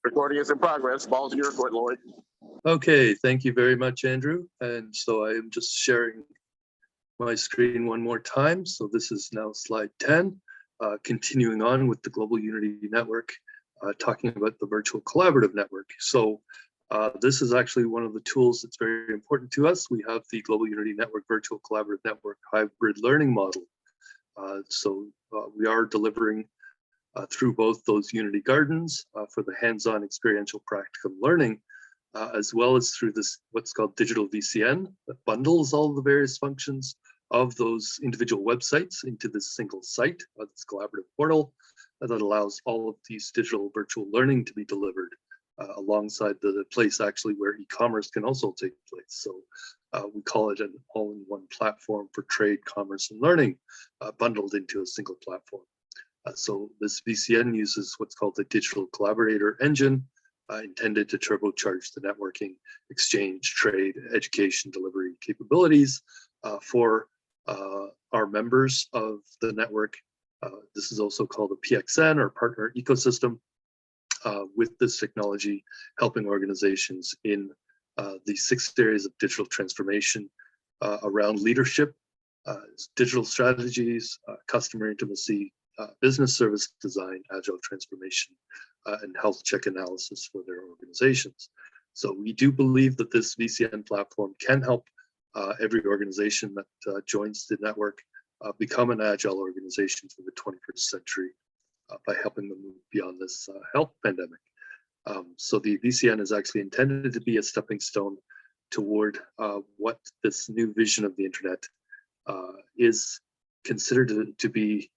Recording is in progress. Ball's in your court, Lloyd. Okay, thank you very much, Andrew. And so I am just sharing my screen one more time. So this is now slide 10, continuing on with the Global Unity Network, talking about the virtual collaborative network. So this is actually one of the tools that's very important to us. We have the Global Unity Network Virtual Collaborative Network hybrid learning model. We are delivering through both those Unity Gardens for the hands-on experiential practical learning, as well as through this what's called digital VCN that bundles all the various functions of those individual websites into this single site, this collaborative portal that allows all of these digital virtual learning to be delivered alongside the place actually where e-commerce can also take place. So we call it an all-in-one platform for trade, commerce, and learning bundled into a single platform. So this VCN uses what's called the Digital Collaborator Engine, intended to turbocharge the networking, exchange, trade, education, delivery capabilities for our members of the network. This is also called a PXN, or partner ecosystem, with this technology helping organizations in the 6 areas of digital transformation around leadership, digital strategies, customer intimacy, business service design, agile transformation, and health check analysis for their organizations. So we do believe that this VCN platform can help every organization that joins the network become an agile organization for the 21st century by helping them move beyond this health pandemic. So the VCN is actually intended to be a stepping stone toward what this new vision of the internet is considered to be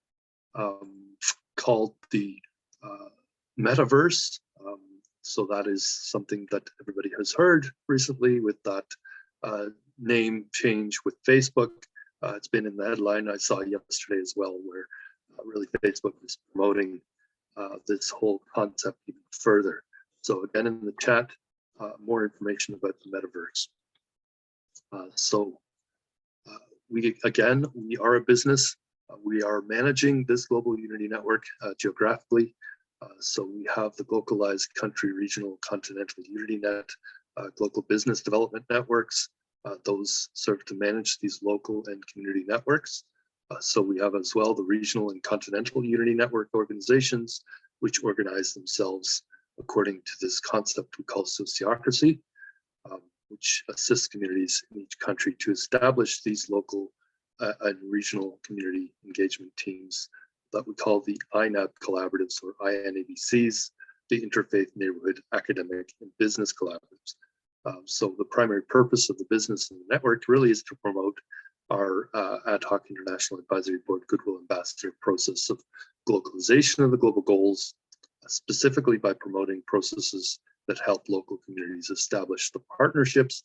called the metaverse. So that is something that everybody has heard recently with that name change with Facebook. It's been in the headline I saw yesterday as well, where really Facebook is promoting this whole concept even further. So again, in the chat, more information about the metaverse. We are a business. We are managing this global Unity network geographically. So we have the localized country, regional, continental UnityNet, local business development networks. Those serve to manage these local and community networks. So we have as well the regional and continental Unity network organizations, which organize themselves according to this concept we call sociocracy, which assists communities in each country to establish these local and regional community engagement teams that we call the INAB collaboratives, or INABCs, the Interfaith Neighborhood Academic and Business Collaboratives. So the primary purpose of the business and the network really is to promote our ad hoc International Advisory Board Goodwill Ambassador process of globalization of the global goals, specifically by promoting processes that help local communities establish the partnerships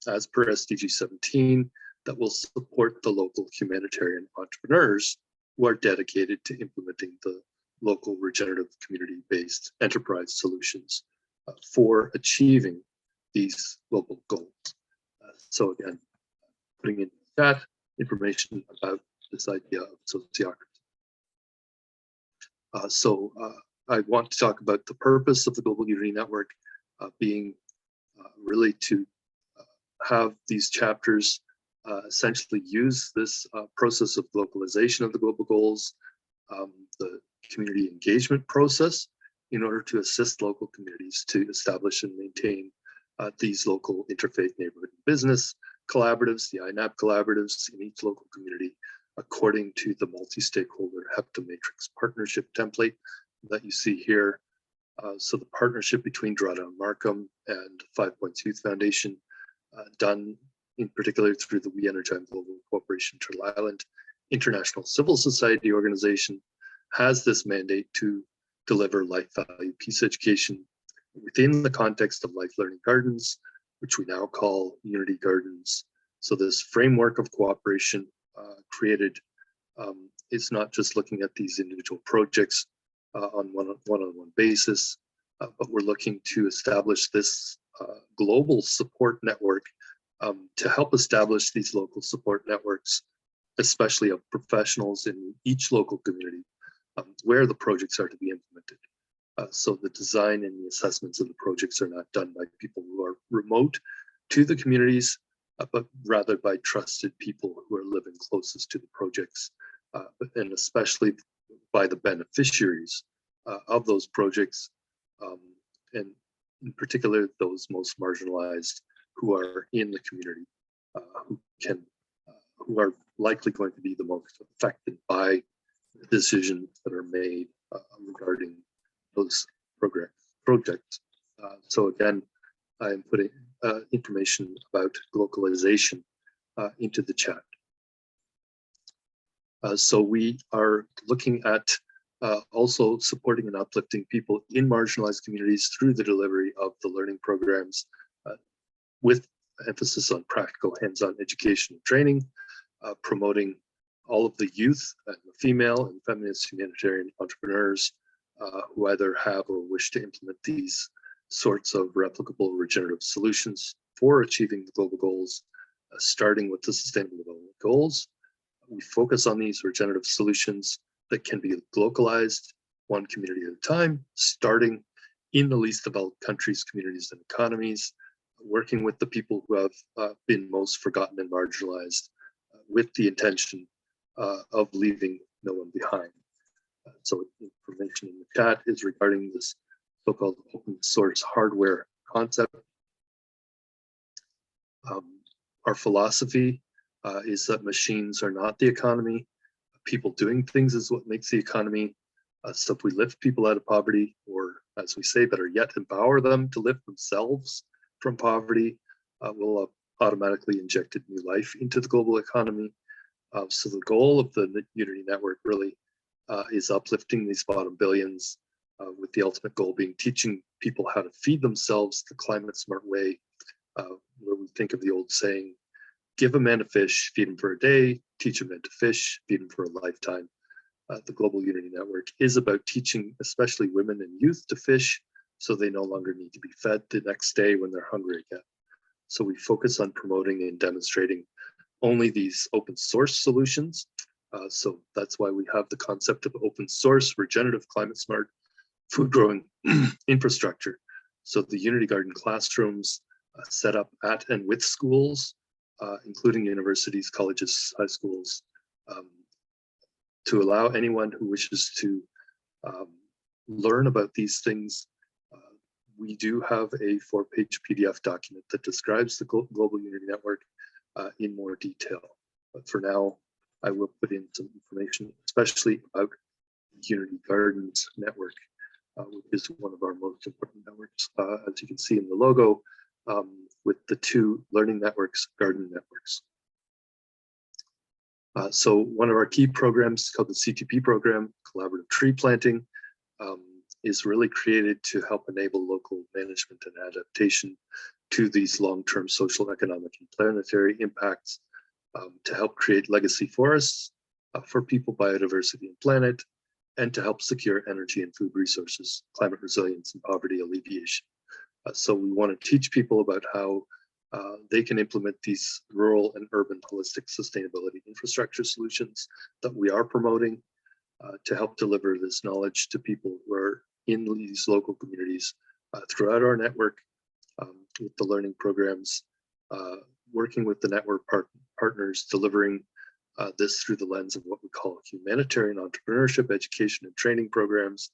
as per SDG 17 that will support the local humanitarian entrepreneurs who are dedicated to implementing the local regenerative community-based enterprise solutions for achieving these global goals. So again, putting in that information about this idea of sociocracy. I want to talk about the purpose of the Global Unity Network being really to have these chapters essentially use this process of localization of the global goals, the community engagement process, in order to assist local communities to establish and maintain these local interfaith neighborhood and business collaboratives, the INAB collaboratives in each local community, according to the multi-stakeholder HEPTA matrix partnership template that you see here. So the partnership between Drawdown Markham and 5 Points Youth Foundation, done in particular through the We Energize Global Cooperation Turtle Island International Civil Society Organization, has this mandate to deliver life value peace education within the context of Life Learning Gardens, which we now call Unity Gardens. So this framework of cooperation created is not just looking at these individual projects on one-on-one basis, but we're looking to establish this global support network to help establish these local support networks, especially of professionals in each local community where the projects are to be implemented. So the design and the assessments of the projects are not done by people who are remote to the communities, but rather by trusted people who are living closest to the projects, and especially by the beneficiaries of those projects, and in particular those most marginalized who are in the community, who are likely going to be the most affected by the decisions that are made regarding those projects. So again, I am putting information about localization into the chat. So we are looking at also supporting and uplifting people in marginalized communities through the delivery of the learning programs with emphasis on practical hands-on education and training, promoting all of the youth and the female and feminist humanitarian entrepreneurs who either have or wish to implement these sorts of replicable regenerative solutions for achieving the global goals, starting with the Sustainable Development Goals. We focus on these regenerative solutions that can be localized one community at a time, starting in the least developed countries, communities, and economies, working with the people who have been most forgotten and marginalized with the intention of leaving no one behind. So information in the chat is regarding this so-called open source hardware concept. Our philosophy is that machines are not the economy. People doing things is what makes the economy. So if we lift people out of poverty, or as we say, better yet, empower them to lift themselves from poverty, we'll automatically injected new life into the global economy. So the goal of the Unity Network really is uplifting these bottom billions, with the ultimate goal being teaching people how to feed themselves the climate smart way, where we think of the old saying, give a man a fish, feed him for a day, teach a man to fish, feed him for a lifetime. The Global Unity Network is about teaching especially women and youth to fish, so they no longer need to be fed the next day when they're hungry again. So we focus on promoting and demonstrating only these open source solutions. So that's why we have the concept of open source, regenerative, climate smart, food growing infrastructure. So the Unity Garden classrooms set up at and with schools, including universities, colleges, high schools, to allow anyone who wishes to learn about these things. We do have a 4-page PDF document that describes the Global Unity Network in more detail. But for now, I will put in some information, especially about the Unity Gardens Network, which is one of our most important networks, as you can see in the logo, with the two learning networks, garden networks. So one of our key programs called the CTP program, Collaborative Tree Planting, is really created to help enable local management and adaptation to these long-term social, economic, and planetary impacts, to help create legacy forests for people, biodiversity, and planet, and to help secure energy and food resources, climate resilience, and poverty alleviation. So we want to teach people about how they can implement these rural and urban holistic sustainability infrastructure solutions that we are promoting to help deliver this knowledge to people who are in these local communities throughout our network, with the learning programs, working with the network partners, delivering this through the lens of what we call humanitarian entrepreneurship, education, and training programs,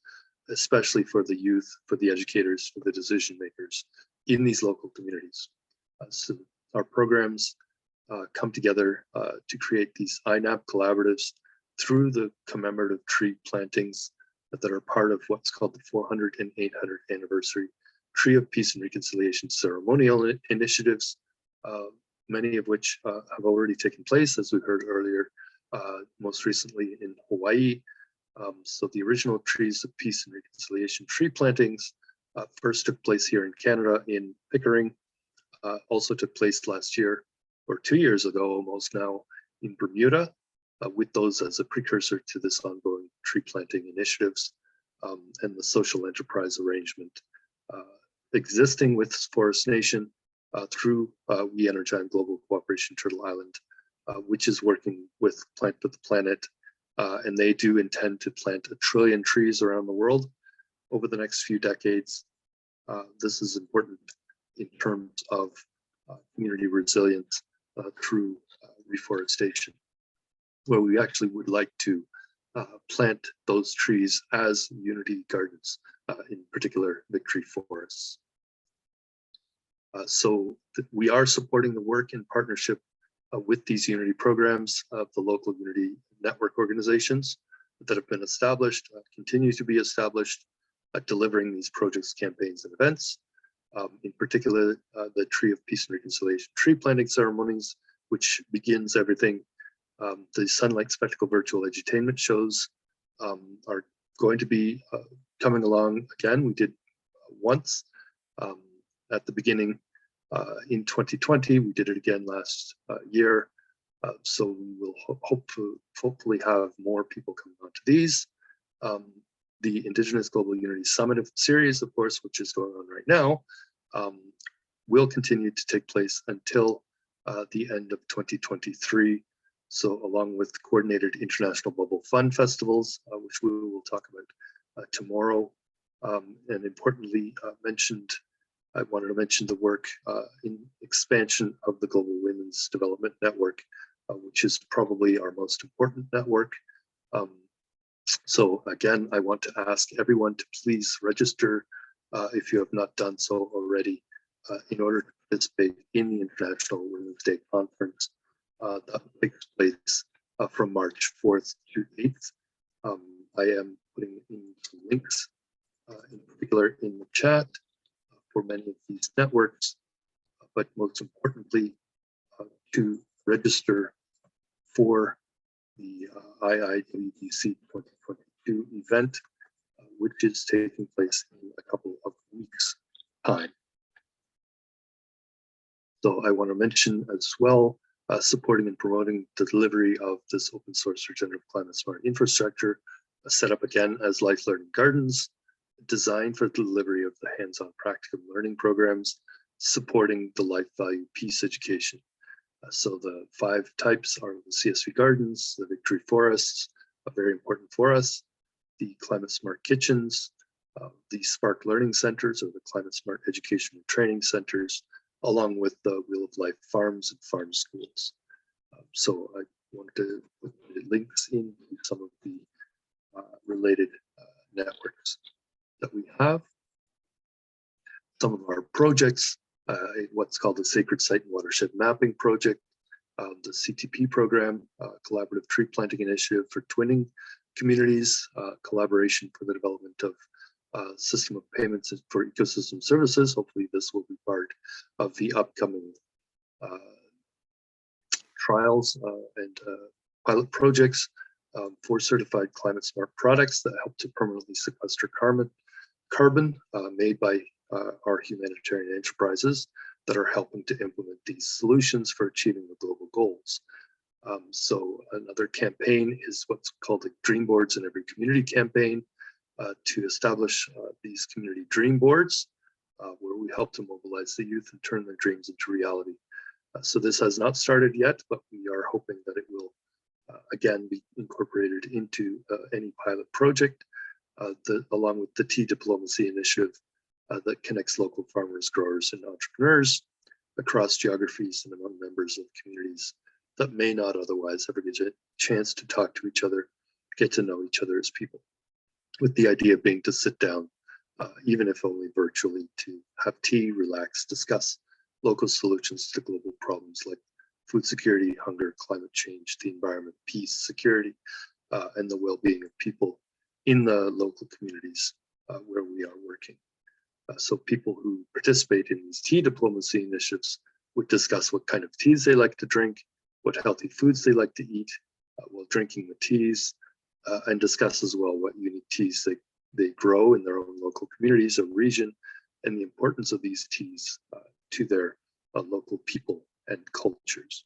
especially for the youth, for the educators, for the decision makers in these local communities. So our programs come together to create these INAP collaboratives through the commemorative tree plantings that are part of what's called the 400th and 800th anniversary Tree of Peace and Reconciliation ceremonial initiatives, many of which have already taken place, as we heard earlier, most recently in Hawaii. So the original Trees of Peace and Reconciliation tree plantings first took place here in Canada in Pickering, also took place last year, or 2 years ago almost now, in Bermuda, with those as a precursor to this ongoing tree planting initiatives, and the social enterprise arrangement existing with Forest Nation through We Energize Global Cooperation Turtle Island, which is working with Plant with the Planet, and they do intend to plant 1 trillion trees around the world over the next few decades. This is important in terms of community resilience through reforestation, where we actually would like to plant those trees as unity gardens, in particular victory forests. So we are supporting the work in partnership with these unity programs of the local unity network organizations that have been established, continue to be established, delivering these projects, campaigns, and events. In particular, the Tree of Peace and Reconciliation tree planting ceremonies, which begins everything. The Sunlight Spectacle virtual edutainment shows are going to be coming along again. We did once at the beginning in 2020. We did it again last year. So we will hopefully have more people coming onto these. The Indigenous Global Unity Summit series, of course, which is going on right now, will continue to take place until the end of 2023. So along with coordinated International Bubble Fun festivals, which we will talk about tomorrow, and importantly I wanted to mention the work in expansion of the Global Women's Development Network, which is probably our most important network. So again, I want to ask everyone to please register if you have not done so already in order to participate in the International Women's Day Conference that takes place from March 4th to 8th. I am putting in some links, in particular in the chat for many of these networks, but most importantly, to register for the AHIABGA-TV 2022 event, which is taking place in a couple of weeks' time. So I want to mention as well, supporting and promoting the delivery of this open source regenerative climate smart infrastructure, set up again as life learning gardens, designed for the delivery of the hands-on practical learning programs, supporting the life value peace education. So the 5 types are the CSV gardens, the victory forests, very important for us, the climate smart kitchens, the Spark Learning Centers, or the climate smart education and training centers, along with the Wheel of Life farms and farm schools. So I wanted to put the links in some of the related networks that we have. Some of our projects, what's called the Sacred Site and Watershed Mapping Project, the CTP program, Collaborative Tree Planting Initiative for Twinning Communities, collaboration for the development of system of payments for ecosystem services. Hopefully this will be part of the upcoming trials and pilot projects for certified climate smart products that help to permanently sequester carbon made by our humanitarian enterprises that are helping to implement these solutions for achieving the global goals. So another campaign is what's called the Dream Boards in Every Community campaign, to establish these community dream boards, where we help to mobilize the youth and turn their dreams into reality. So this has not started yet, but we are hoping that it will again be incorporated into any pilot project, along with the Tea Diplomacy Initiative that connects local farmers, growers, and entrepreneurs across geographies and among members of communities that may not otherwise ever get a chance to talk to each other, get to know each other as people, with the idea being to sit down, even if only virtually, to have tea, relax, discuss local solutions to global problems like food security, hunger, climate change, the environment, peace, security, and the well-being of people in the local communities where we are working. So people who participate in these tea diplomacy initiatives would discuss what kind of teas they like to drink, what healthy foods they like to eat while drinking the teas, and discuss as well what unique teas they grow in their own local communities or region, and the importance of these teas to their local people and cultures.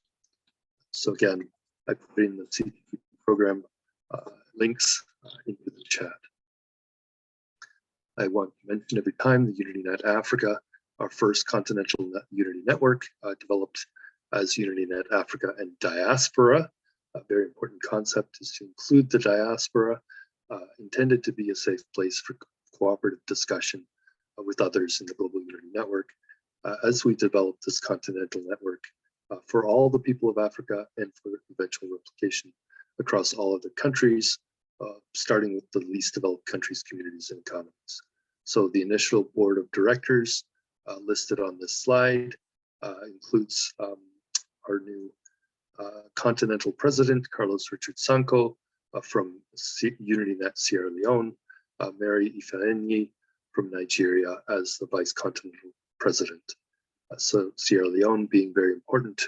So again, I put in the CTP program links into the chat. I want to mention every time the UnityNet Africa, our first continental Unity network, developed as UnityNet Africa and Diaspora. A very important concept is to include the diaspora, intended to be a safe place for cooperative discussion with others in the Global Unity Network as we develop this continental network for all the people of Africa and for eventual replication across all of the countries, starting with the least developed countries, communities, and economies. So the initial board of directors listed on this slide includes our new continental president, Carlos Richard Sanko, from UnityNet Sierra Leone, Mary Ifeanyi from Nigeria as the vice continental president. So Sierra Leone being very important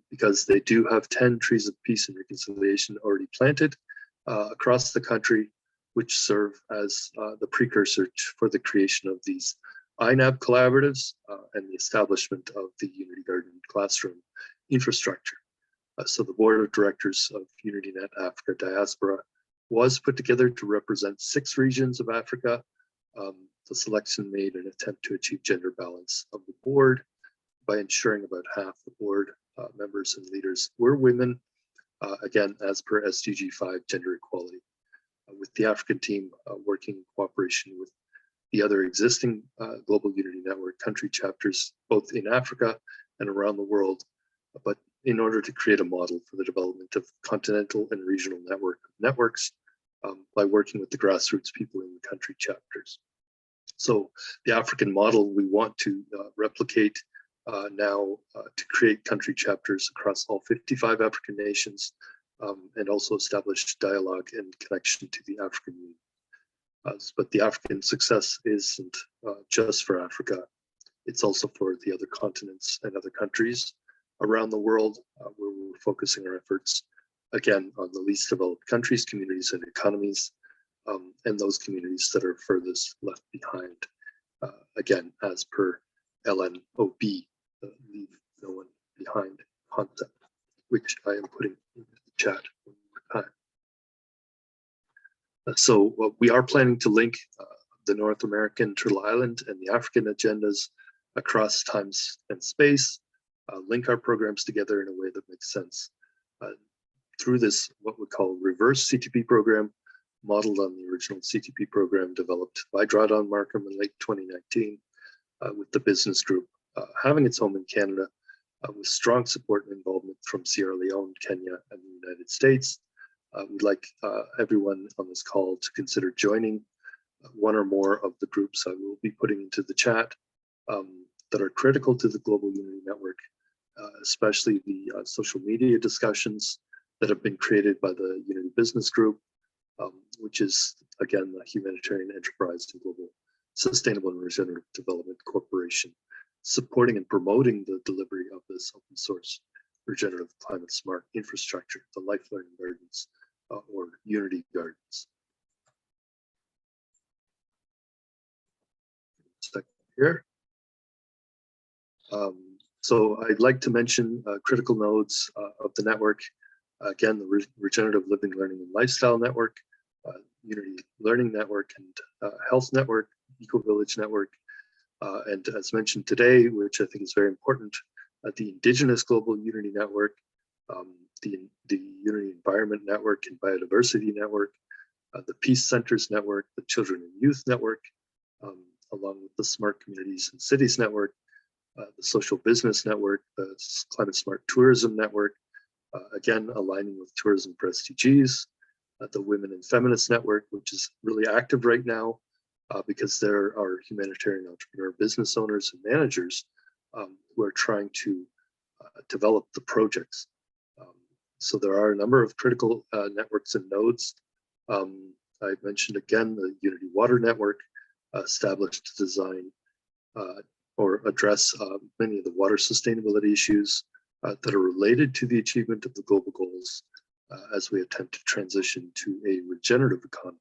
because they do have 10 trees of peace and reconciliation already planted across the country, which serve as the precursor for the creation of these INAB collaboratives and the establishment of the Unity Garden classroom infrastructure. So the board of directors of UnityNet Africa Diaspora was put together to represent 6 regions of Africa. The selection made an attempt to achieve gender balance of the board by ensuring about half the board members and leaders were women, again, as per SDG 5 gender equality. With the African team working in cooperation with the other existing Global Unity Network country chapters, both in Africa and around the world, but in order to create a model for the development of continental and regional networks by working with the grassroots people in the country chapters. So the African model we want to replicate now to create country chapters across all 55 African nations and also establish dialogue and connection to the African Union. But the African success isn't just for Africa, it's also for the other continents and other countries around the world where we're focusing our efforts, again, on the least developed countries, communities, and economies, and those communities that are furthest left behind, again, as per LNOB, the Leave No One Behind concept, which I am putting in the chat one more time. So we are planning to link the North American Turtle Island and the African agendas across time and space, link our programs together in a way that makes sense. Through this, what we call reverse CTP program, modeled on the original CTP program developed by Drawdown Markham in late 2019 with the business group having its home in Canada with strong support and involvement from Sierra Leone, Kenya, and the United States. We'd like everyone on this call to consider joining one or more of the groups I will be putting into the chat that are critical to the Global Unity Network, especially the social media discussions that have been created by the Unity Business Group, which is, again, the Humanitarian Enterprise and Global Sustainable and Regenerative Development Corporation, supporting and promoting the delivery of this open source regenerative climate smart infrastructure, the Life Learning Gardens or Unity Gardens. Second here. So I'd like to mention critical nodes of the network. Again, the Regenerative Living, Learning, and Lifestyle Network, Unity Learning Network, and Health Network, Eco-Village Network, and as mentioned today, which I think is very important, the Indigenous Global Unity Network, the Unity Environment Network and Biodiversity Network, the Peace Centers Network, the Children and Youth Network, along with the Smart Communities and Cities Network, the Social Business Network, the Climate Smart Tourism Network, again, aligning with tourism for SDGs, the Women and Feminist Network, which is really active right now because there are humanitarian entrepreneur business owners and managers who are trying to develop the projects. So there are a number of critical networks and nodes. I mentioned again the Unity Water Network, established to design or address many of the water sustainability issues that are related to the achievement of the global goals as we attempt to transition to a regenerative economy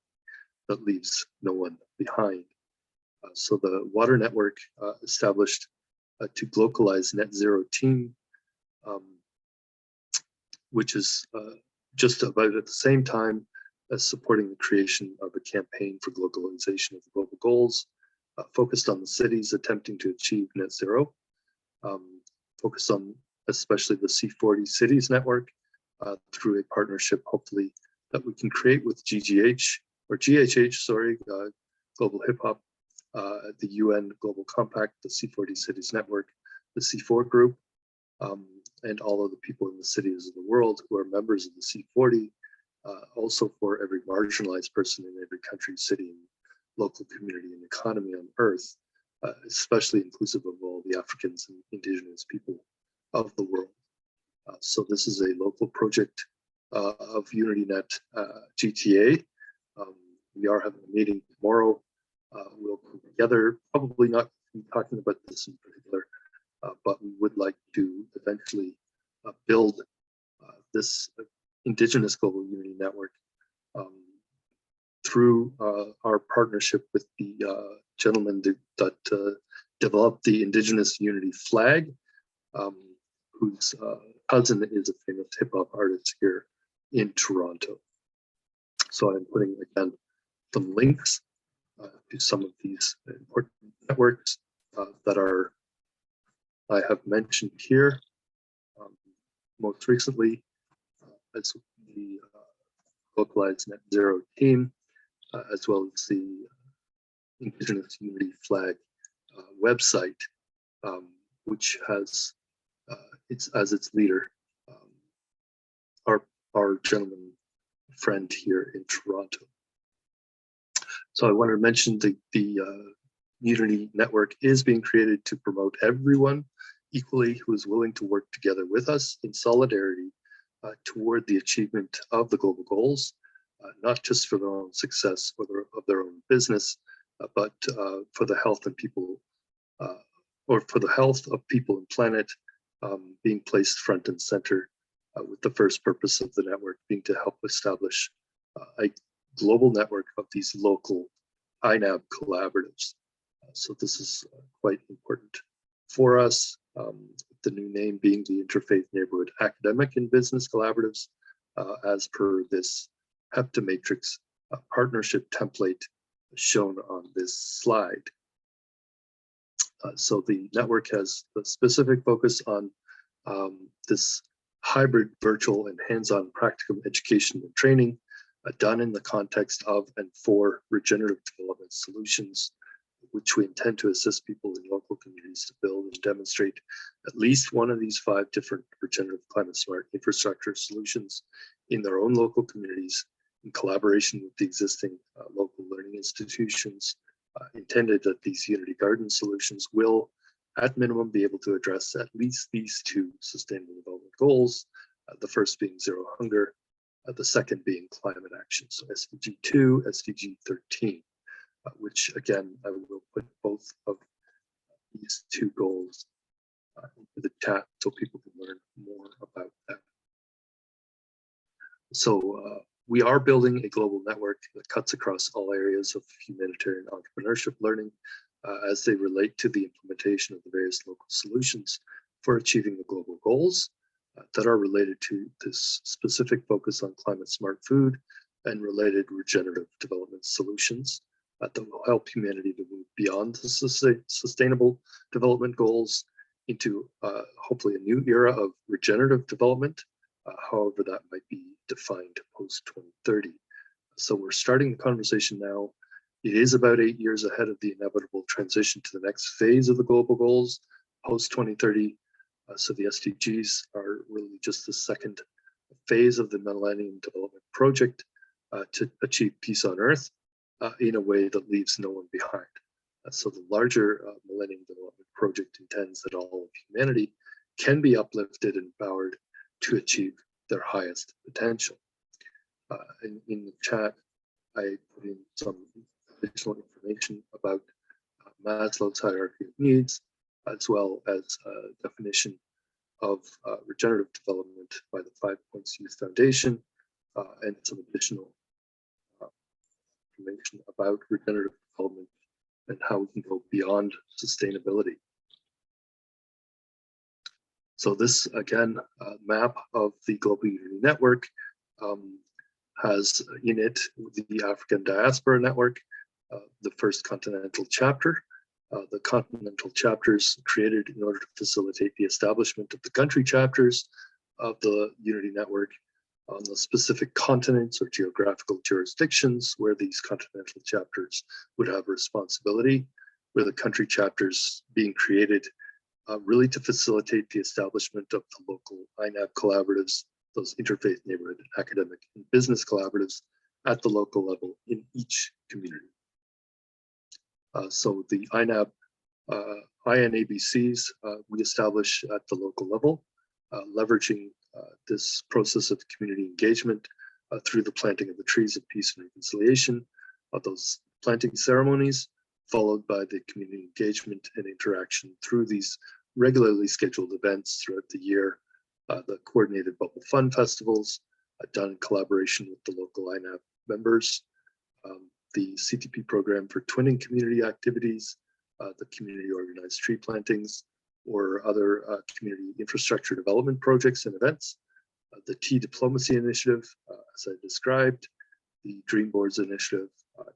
that leaves no one behind. So the water network established to localize net zero team, which is just about at the same time as supporting the creation of a campaign for globalization of the global goals, focused on the cities attempting to achieve net zero, focused on especially the C40 cities network through a partnership, hopefully, that we can create with GHH, sorry, Global Hip Hop, the UN Global Compact, the C40 Cities Network, the C4 Group, and all of the people in the cities of the world who are members of the C40, also for every marginalized person in every country, city, and local community and economy on Earth, especially inclusive of all the Africans and Indigenous people of the world. So this is a local project of UnityNet GTA. We are having a meeting tomorrow. We'll come together, probably not talking about this in particular, but we would like to eventually build this Indigenous Global Unity Network through our partnership with the gentleman that developed the Indigenous Unity flag, whose cousin is a famous hip hop artist here in Toronto. So I'm putting again some links to some of these important networks that I have mentioned here. Most recently, as the localized net zero team, as well as the Indigenous Unity flag website, which has as its leader our gentleman friend here in Toronto. So I wanted to mention the Unity Network is being created to promote everyone equally who is willing to work together with us in solidarity toward the achievement of the global goals, not just for their own success or of their own business, but for the health and people, or for the health of people and planet being placed front and center, with the first purpose of the network being to help establish a global network of these local INAB collaboratives. So this is quite important for us. The new name being the Interfaith Neighborhood Academic and Business Collaboratives, as per this Heptamatrix partnership template shown on this slide. So the network has a specific focus on this hybrid virtual and hands-on practicum education and training done in the context of and for regenerative development solutions, which we intend to assist people in local communities to build and demonstrate at least one of these 5 different regenerative climate smart infrastructure solutions in their own local communities in collaboration with the existing local learning institutions, intended that these Unity Garden solutions will at minimum be able to address at least these 2 sustainable development goals, the first being zero hunger, the second being climate action, so SDG 2, SDG 13. Which again, I will put both of these 2 goals into the chat so people can learn more about that. So we are building a global network that cuts across all areas of humanitarian entrepreneurship learning as they relate to the implementation of the various local solutions for achieving the global goals that are related to this specific focus on climate smart food and related regenerative development solutions that will help humanity to move beyond the sustainable development goals into hopefully a new era of regenerative development, however that might be defined post-2030. So we're starting the conversation now. It is about 8 years ahead of the inevitable transition to the next phase of the global goals, post-2030. So the SDGs are really just the second phase of the Millennium Development Project to achieve peace on Earth in a way that leaves no one behind. So the larger Millennium Development Project intends that all of humanity can be uplifted and empowered to achieve their highest potential. In the chat, I put in some additional information about Maslow's hierarchy of needs, as well as a definition of regenerative development by the 5 Points Youth Foundation, and some additional information about regenerative development and how we can go beyond sustainability. So this, again, map of the Global Unity Network has in it the African Diaspora Network, the first continental chapter. The continental chapters created in order to facilitate the establishment of the country chapters of the Unity Network on the specific continents or geographical jurisdictions where these continental chapters would have responsibility, where the country chapters being created really to facilitate the establishment of the local INAB collaboratives, those interfaith, neighborhood, academic, and business collaboratives at the local level in each community. So the INAB, INABCs we establish at the local level, leveraging this process of community engagement through the planting of the trees of peace and reconciliation, those planting ceremonies, followed by the community engagement and interaction through these regularly scheduled events throughout the year, the coordinated Bubble Fun festivals, done in collaboration with the local INAB members, the CTP program for twinning community activities, the community organized tree plantings, or other community infrastructure development projects and events, the Tea Diplomacy Initiative, as I described, the Dream Boards Initiative,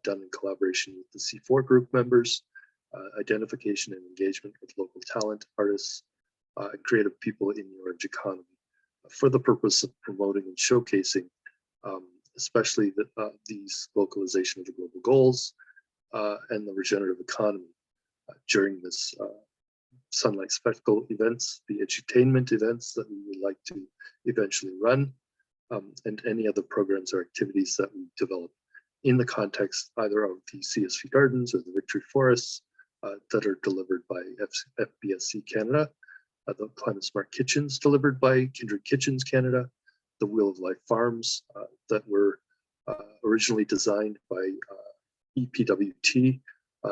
done in collaboration with the C4 group members, identification and engagement with local talent, artists, and creative people in the orange economy for the purpose of promoting and showcasing especially these localization of the global goals and the regenerative economy during this Sunlight Spectacle events, the edutainment events that we would like to eventually run, and any other programs or activities that we develop in the context either of the CSV Gardens or the Victory Forests that are delivered by FBSC Canada, the Climate Smart Kitchens delivered by Kindred Kitchens Canada, the Wheel of Life Farms that were originally designed by EPWT,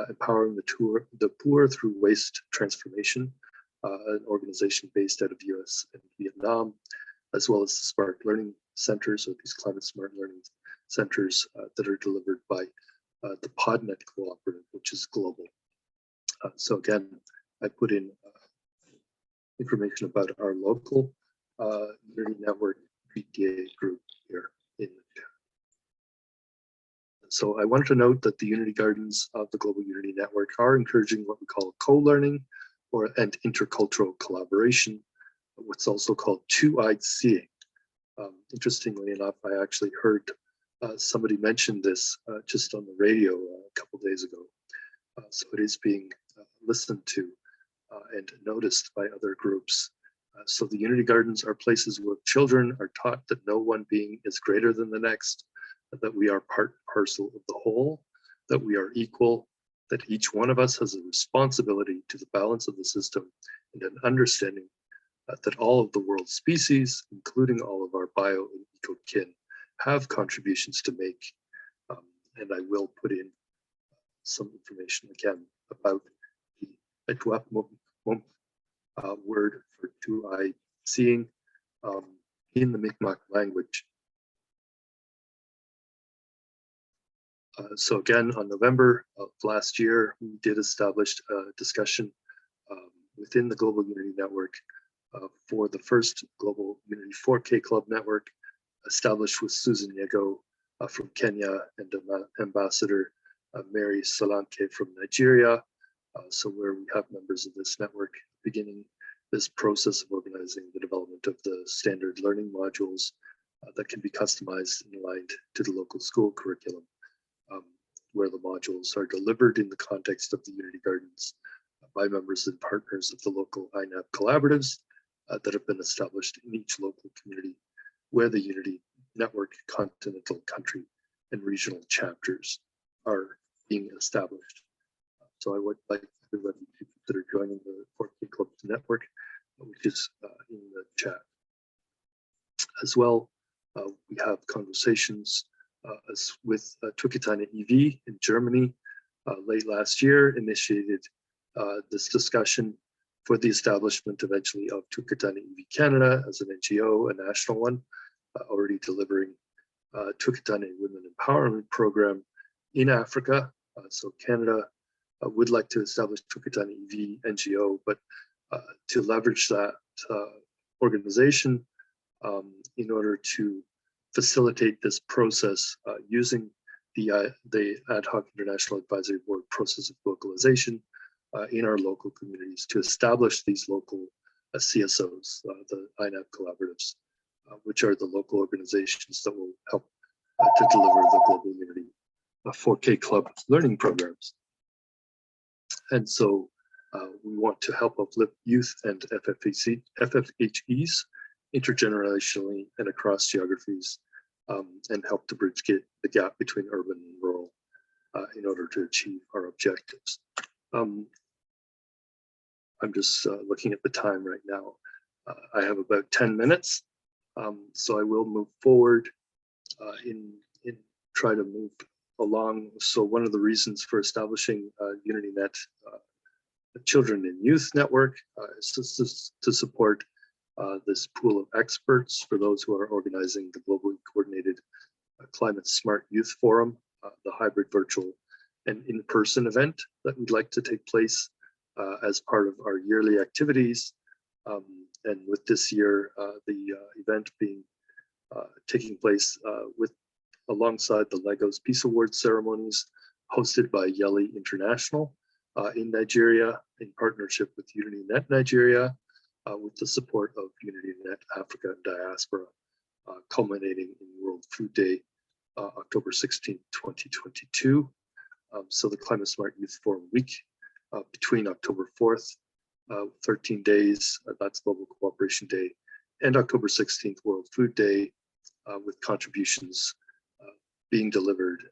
Empowering the Poor Through Waste Transformation, an organization based out of US and Vietnam, as well as the Spark Learning Centers, or these Climate Smart Learning Centers that are delivered by the PodNet Cooperative, which is global. So again, I put in information about our local Unity Network PTA group here in the chat. So I wanted to note that the Unity Gardens of the Global Unity Network are encouraging what we call co-learning and intercultural collaboration, what's also called two-eyed seeing. Interestingly enough, I actually heard somebody mention this just on the radio a couple days ago. So it is being listened to and noticed by other groups. So the Unity Gardens are places where children are taught that no one being is greater than the next, that we are part and parcel of the whole, that we are equal, that each one of us has a responsibility to the balance of the system, and an understanding that all of the world's species, including all of our bio and eco kin, have contributions to make. And I will put in some information again about the Atuap word for two-eyed seeing in the Mi'kmaq language. So again, on November of last year, we did establish a discussion within the Global Unity Network for the first Global Unity 4K Club Network, established with Susan Yego from Kenya and Ambassador Mary Solanke from Nigeria. So where we have members of this network beginning this process of organizing the development of the standard learning modules that can be customized and aligned to the local school curriculum, where the modules are delivered in the context of the Unity Gardens by members and partners of the local INAB collaboratives that have been established in each local community where the Unity Network continental, country, and regional chapters are being established. So I would like everybody to consider joining the 4K Club Network, which is in the chat. As well, we have conversations with Tukitana EV in Germany late last year, initiated this discussion for the establishment eventually of Tukitana EV Canada as an NGO, a national one, already delivering Tukitana Women Empowerment Program in Africa. So Canada would like to establish Tukitana EV NGO, but to leverage that organization in order to facilitate this process using the Ad Hoc International Advisory Board process of localization in our local communities to establish these local CSOs, the INAB collaboratives, which are the local organizations that will help to deliver the Global Unity 4K Club learning programs. And so we want to help uplift youth and FFHEs intergenerationally and across geographies, and help to bridge the gap between urban and rural in order to achieve our objectives. I'm just looking at the time right now. I have about 10 minutes, so I will move forward in try to move along. So one of the reasons for establishing UnityNet Children and Youth Network is to support this pool of experts for those who are organizing the globally coordinated Climate Smart Youth Forum, the hybrid virtual and in-person event that we'd like to take place as part of our yearly activities. And with this year, the event being taking place alongside the Lagos Peace Awards ceremonies hosted by Yelly International in Nigeria in partnership with UnityNet Nigeria, with the support of UnityNet Africa and Diaspora, culminating in World Food Day, October 16, 2022. So the Climate Smart Youth Forum Week between October 4th, 13 days, that's Global Cooperation Day, and October 16th, World Food Day, with contributions being delivered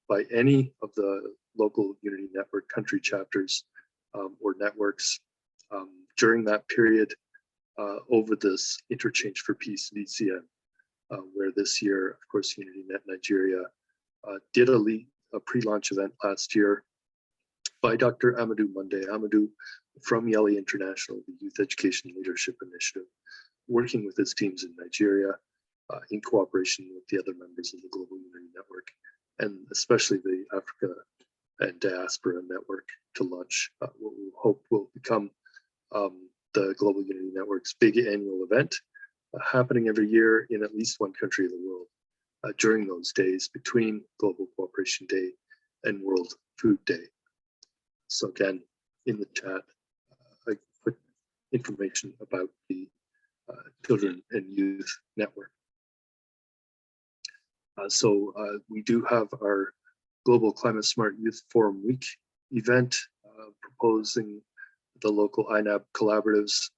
by any of the local Unity Network country chapters or networks during that period over this Interchange for Peace VCN, where this year, of course, UnityNet Nigeria did a pre-launch event last year by Dr. Amadou Monday Amadou from Yelly International, the Youth Education Leadership Initiative, working with his teams in Nigeria in cooperation with the other members of the Global Unity Network, and especially the Africa and Diaspora Network, to launch what we hope will become the Global Unity Network's big annual event, happening every year in at least one country of the world during those days between Global Cooperation Day and World Food Day. So again, in the chat, I put information about the Children and Youth Network. So we do have our Global Climate Smart Youth Forum Week event proposing the local INAB collaboratives,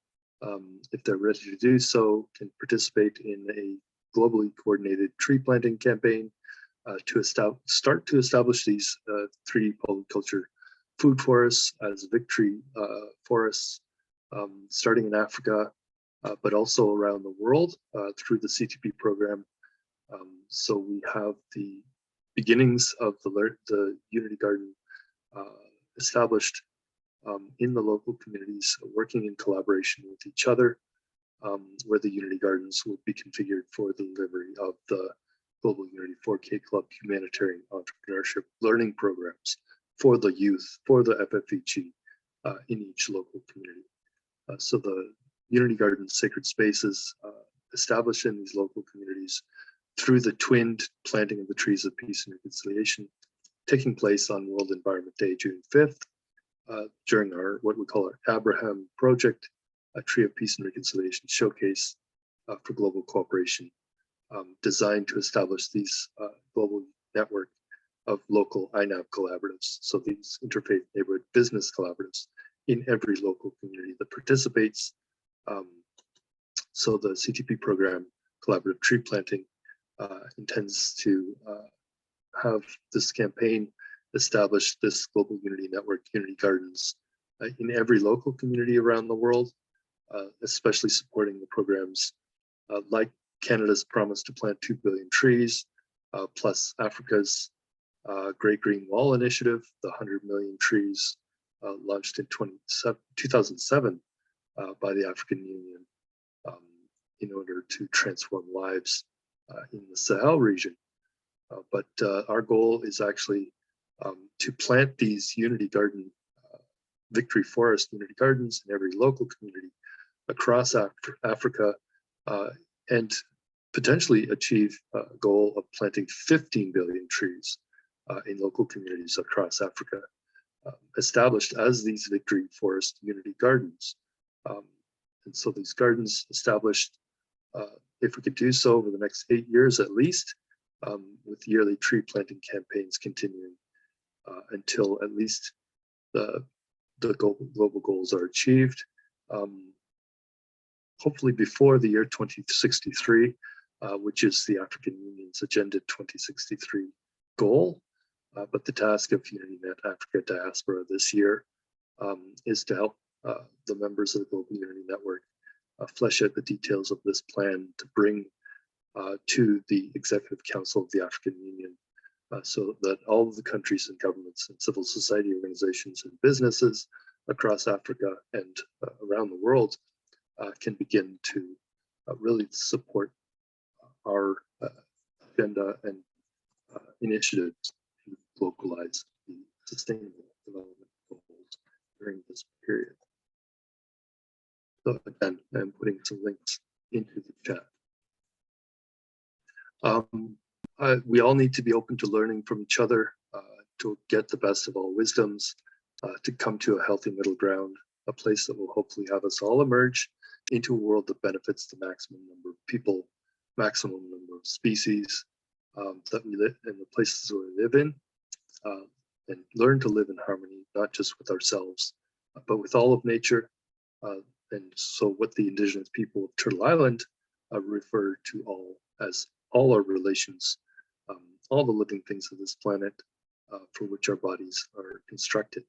if they're ready to do so, can participate in a globally coordinated tree planting campaign to start to establish these 3D polyculture food forests as victory forests, starting in Africa, but also around the world through the CTP program. So we have the beginnings of the Unity Garden established in the local communities, working in collaboration with each other, where the Unity Gardens will be configured for the delivery of the Global Unity 4K Club humanitarian entrepreneurship learning programs for the youth, for the FFHE in each local community. So the Unity Garden sacred spaces established in these local communities through the twinned planting of the trees of peace and reconciliation, taking place on World Environment Day, June 5th, during our what we call our Abraham Project, a Tree of Peace and Reconciliation showcase for global cooperation, designed to establish these global network of local INAB collaboratives. So these interfaith neighborhood business collaboratives in every local community that participates. So the CTP program, Collaborative Tree Planting, intends to have this campaign establish this global Unity Network, Unity Gardens, in every local community around the world, especially supporting the programs like Canada's promise to plant 2 billion trees, plus Africa's Great Green Wall Initiative, the 100 million trees launched in 2007 by the African Union in order to transform lives in the Sahel region. But our goal is actually to plant these Unity Garden, Victory Forest Unity Gardens in every local community across Africa, and potentially achieve a goal of planting 15 billion trees in local communities across Africa, established as these Victory Forest Unity Gardens. And so these gardens established if we could do so over the next 8 years at least, with yearly tree planting campaigns continuing until at least the global goals are achieved. Hopefully before the year 2063, which is the African Union's Agenda 2063 goal. But the task of UnityNet Africa Diaspora this year is to help the members of the Global Unity Network flesh out the details of this plan to bring to the Executive Council of the African Union, so that all of the countries and governments and civil society organizations and businesses across Africa and around the world can begin to really support our agenda and initiatives to localize the sustainable development goals during this period. So again, I'm putting some links into the chat. We all need to be open to learning from each other, to get the best of all wisdoms, to come to a healthy middle ground, a place that will hopefully have us all emerge into a world that benefits the maximum number of people, maximum number of species that we live in, the places where we live in, and learn to live in harmony, not just with ourselves, but with all of nature. And so what the Indigenous people of Turtle Island refer to all as all our relations, all the living things of this planet for which our bodies are constructed.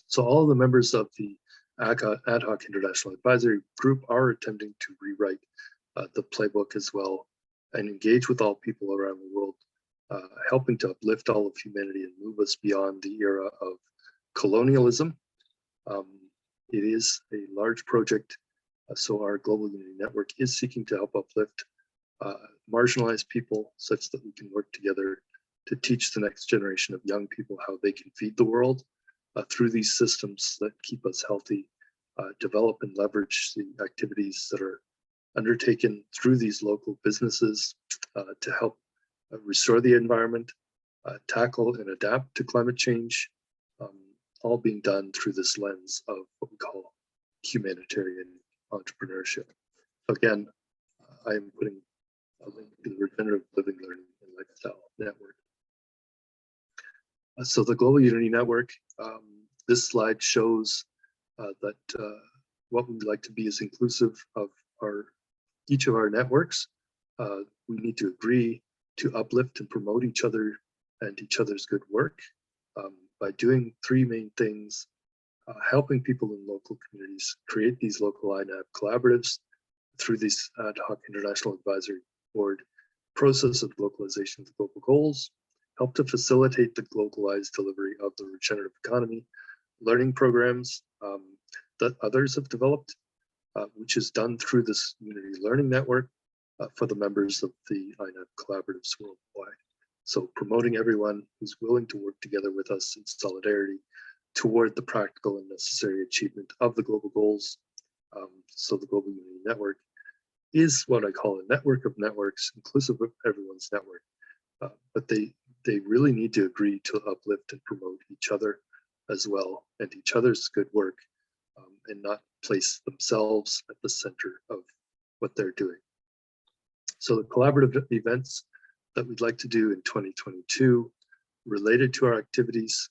So all of the members of the Ad Hoc International Advisory Group are attempting to rewrite the playbook as well and engage with all people around the world, helping to uplift all of humanity and move us beyond the era of colonialism. It is a large project, so our Global Unity Network is seeking to help uplift marginalized people such that we can work together to teach the next generation of young people how they can feed the world through these systems that keep us healthy, develop and leverage the activities that are undertaken through these local businesses to help restore the environment, tackle and adapt to climate change, all being done through this lens of what we call humanitarian entrepreneurship. Again, I am putting a link to the Regenerative Living, Learning, and Lifestyle Network. So the Global Unity Network, this slide shows that what we'd like to be is inclusive of each of our networks. We need to agree to uplift and promote each other and each other's good work by doing three main things: helping people in local communities create these local INAB collaboratives through this Ad Hoc International Advisory Board process of localization of the global goals, help to facilitate the localized delivery of the regenerative economy learning programs that others have developed, which is done through this Unity Learning Network for the members of the INAB collaboratives worldwide. So promoting everyone who's willing to work together with us in solidarity toward the practical and necessary achievement of the global goals. So the Global Unity Network is what I call a network of networks, inclusive of everyone's network. But they really need to agree to uplift and promote each other as well, and each other's good work, and not place themselves at the center of what they're doing. So the collaborative events that we'd like to do in 2022 related to our activities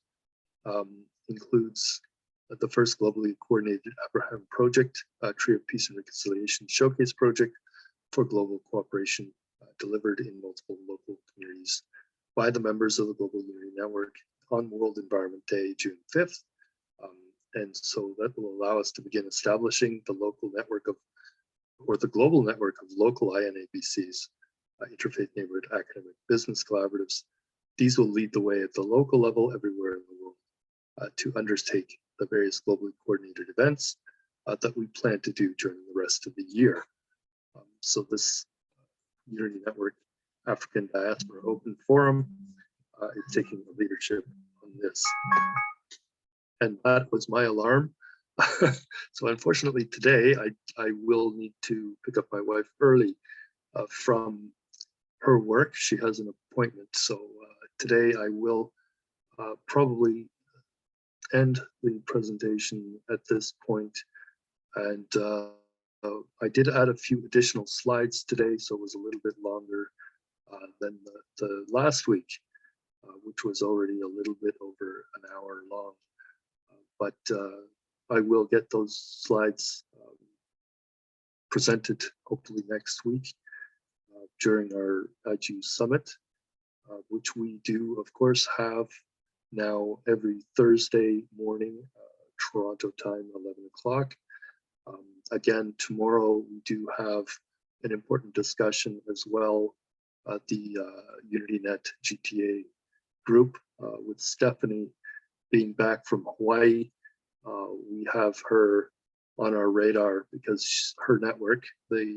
includes the first globally coordinated Abraham Project, Tree of Peace and Reconciliation Showcase Project for global cooperation delivered in multiple local communities by the members of the Global Unity Network on World Environment Day, June 5th. And so that will allow us to begin establishing the local network of, or the global network of local INABCs, interfaith neighborhood academic business collaboratives. These will lead the way at the local level everywhere in the world to undertake the various globally coordinated events that we plan to do during the rest of the year. So this Unity Network African Diaspora Open Forum is taking the leadership on this. And that was my alarm. So unfortunately today I will need to pick up my wife early from her work. She has an appointment. So today I will probably end the presentation at this point, and I did add a few additional slides today, so it was a little bit longer than the last week, which was already a little bit over an hour long. But I will get those slides presented hopefully next week during our AHIABGA Summit, which we do, of course, have now every Thursday morning, Toronto time, 11 o'clock. Again, tomorrow we do have an important discussion as well at the UnityNet GTA group with Stephanie being back from Hawaii. We have her on our radar because her network, the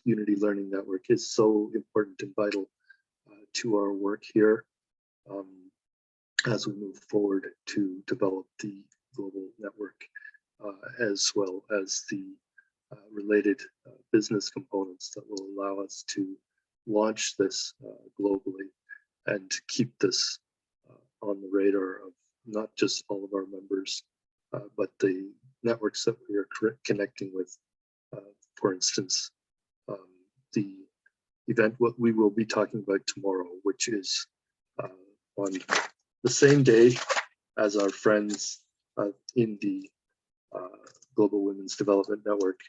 Unity Learning Network, is so important and vital to our work here as we move forward to develop the global network, as well as the related business components that will allow us to launch this globally and keep this on the radar of not just all of our members, but the networks that we are connecting with. For instance, the event what we will be talking about tomorrow, which is on the same day as our friends in the Global Women's Development Network,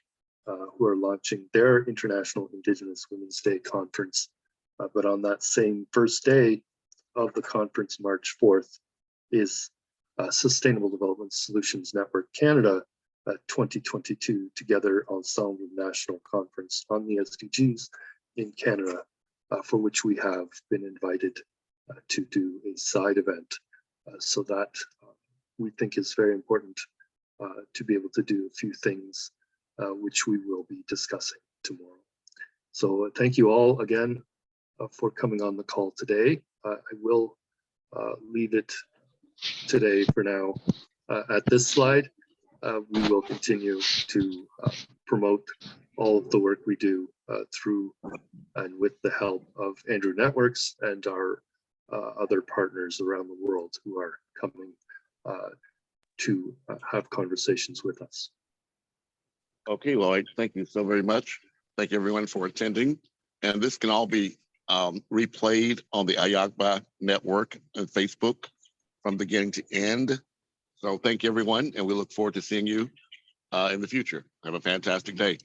who are launching their International Indigenous Women's Day conference. But on that same first day of the conference, March 4th, is Sustainable Development Solutions Network Canada 2022 Together Ensemble National Conference on the SDGs in Canada, for which we have been invited to do a side event. So that we think is very important to be able to do a few things which we will be discussing tomorrow. So thank you all again for coming on the call today. I will leave it today for now at this slide. We will continue to promote all of the work we do through and with the help of Andrew Networks and our other partners around the world who are coming to have conversations with us. Okay, Lloyd, thank you so very much. Thank you everyone for attending. And this can all be replayed on the AHIABGA network and Facebook from beginning to end. So thank you everyone, and we look forward to seeing you in the future. Have a fantastic day.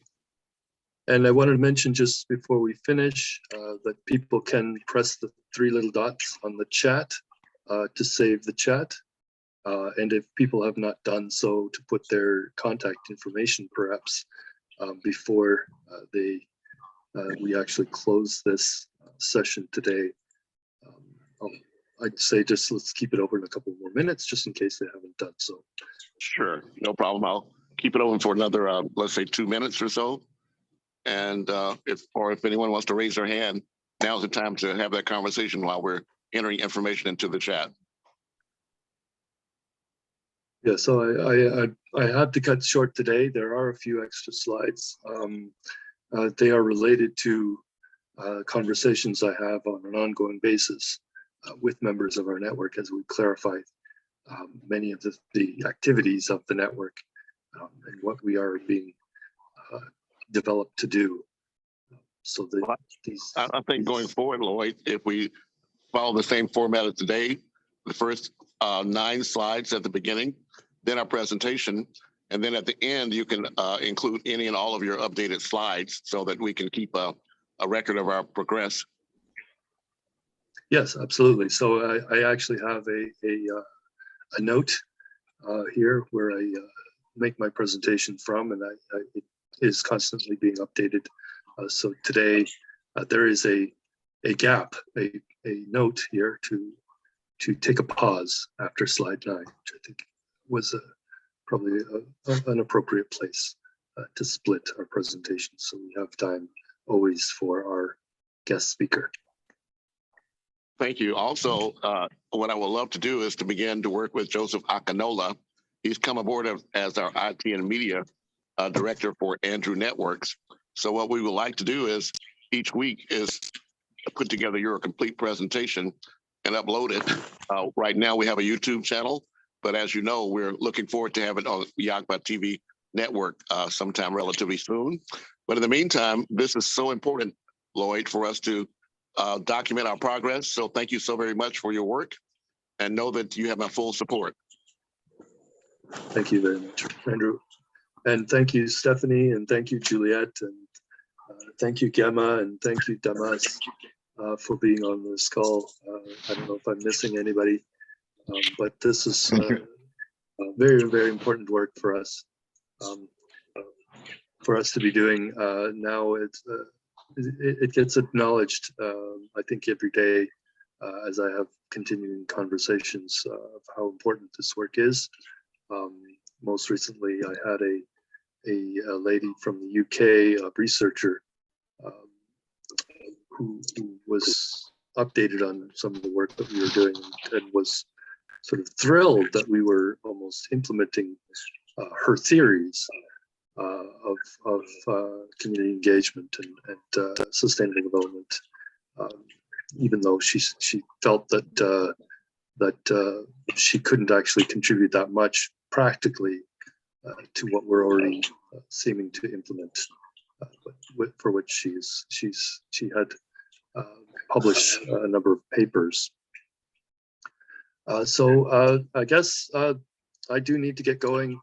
And I wanted to mention just before we finish that people can press the 3 little dots on the chat to save the chat. And if people have not done so, to put their contact information perhaps before we actually close this session today. I'd say just let's keep it open a couple more minutes just in case they haven't done so. Sure, no problem. I'll keep it open for another, let's say 2 minutes or so. And if anyone wants to raise their hand, now's the time to have that conversation while we're entering information into the chat. Yeah, so I had to cut short today. There are a few extra slides. They are related to conversations I have on an ongoing basis with members of our network as we clarify many of the activities of the network and what we are being developed to do. So I think going forward, Lloyd, if we follow the same format as today, the first 9 slides at the beginning, then our presentation, and then at the end, you can include any and all of your updated slides so that we can keep a record of our progress. Yes, absolutely. So I actually have a note here where I make my presentation from, and it is constantly being updated. So today there is a gap, a note here to take a pause after slide 9, which I think was probably an appropriate place to split our presentation, so we have time always for our guest speaker. Thank you. Also, what I would love to do is to begin to work with Joseph Akinola. He's come aboard as our IT and media director for Andrew Networks. So what we would like to do is each week is put together your complete presentation and upload it. Right now we have a YouTube channel, but as you know, we're looking forward to have it on AHIABGA-TV Network sometime relatively soon. But in the meantime, this is so important, Lloyd, for us to document our progress. So thank you so very much for your work, and know that you have my full support. Thank you very much, Andrew. And thank you, Stephanie, and thank you, Juliet, and thank you, Gemma, and thank you, Damas, for being on this call. I don't know if I'm missing anybody, but this is very, very important work for us. For us to be doing now, it gets acknowledged, I think, every day as I have continuing conversations of how important this work is. Most recently, I had a lady from the UK, a researcher, who was updated on some of the work that we were doing, and was sort of thrilled that we were almost implementing her theories of community engagement and sustainable development, even though she felt that she couldn't actually contribute that much practically to what we're already seeming to implement, but for which she had published a number of papers. So I guess I do need to get going.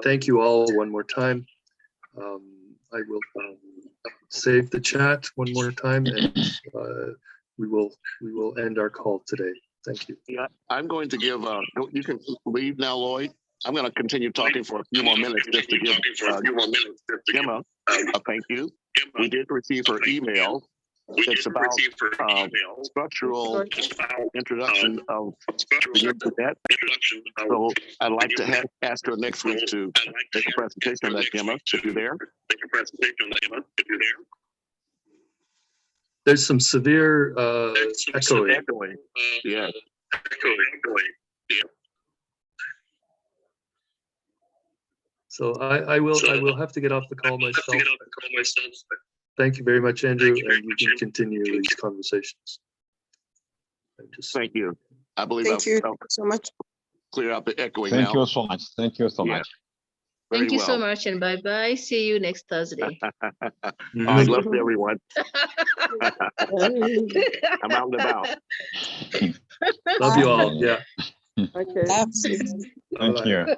Thank you all one more time. I will save the chat one more time, and we will end our call today. Thank you. Yeah, I'm going to give. You can leave now, Lloyd. I'm going to continue talking for a few more minutes just to give Gemma a thank you. We did receive her email. It's about structural introduction of the UnityNet. So I'd like to ask her next week to make a presentation on that, Gemma, if you're there. There's some severe echoing. Yeah. So I will have to get off the call myself. Thank you very much, Andrew, and you can continue these conversations. Thank you. I believe Thank you so much. Clear out the echoing now. Thank you so much. Thank you so much. Thank you so much, and bye-bye. See you next Thursday. Good luck to everyone. I'm out and about. Love you all. Yeah. Okay. Thank you.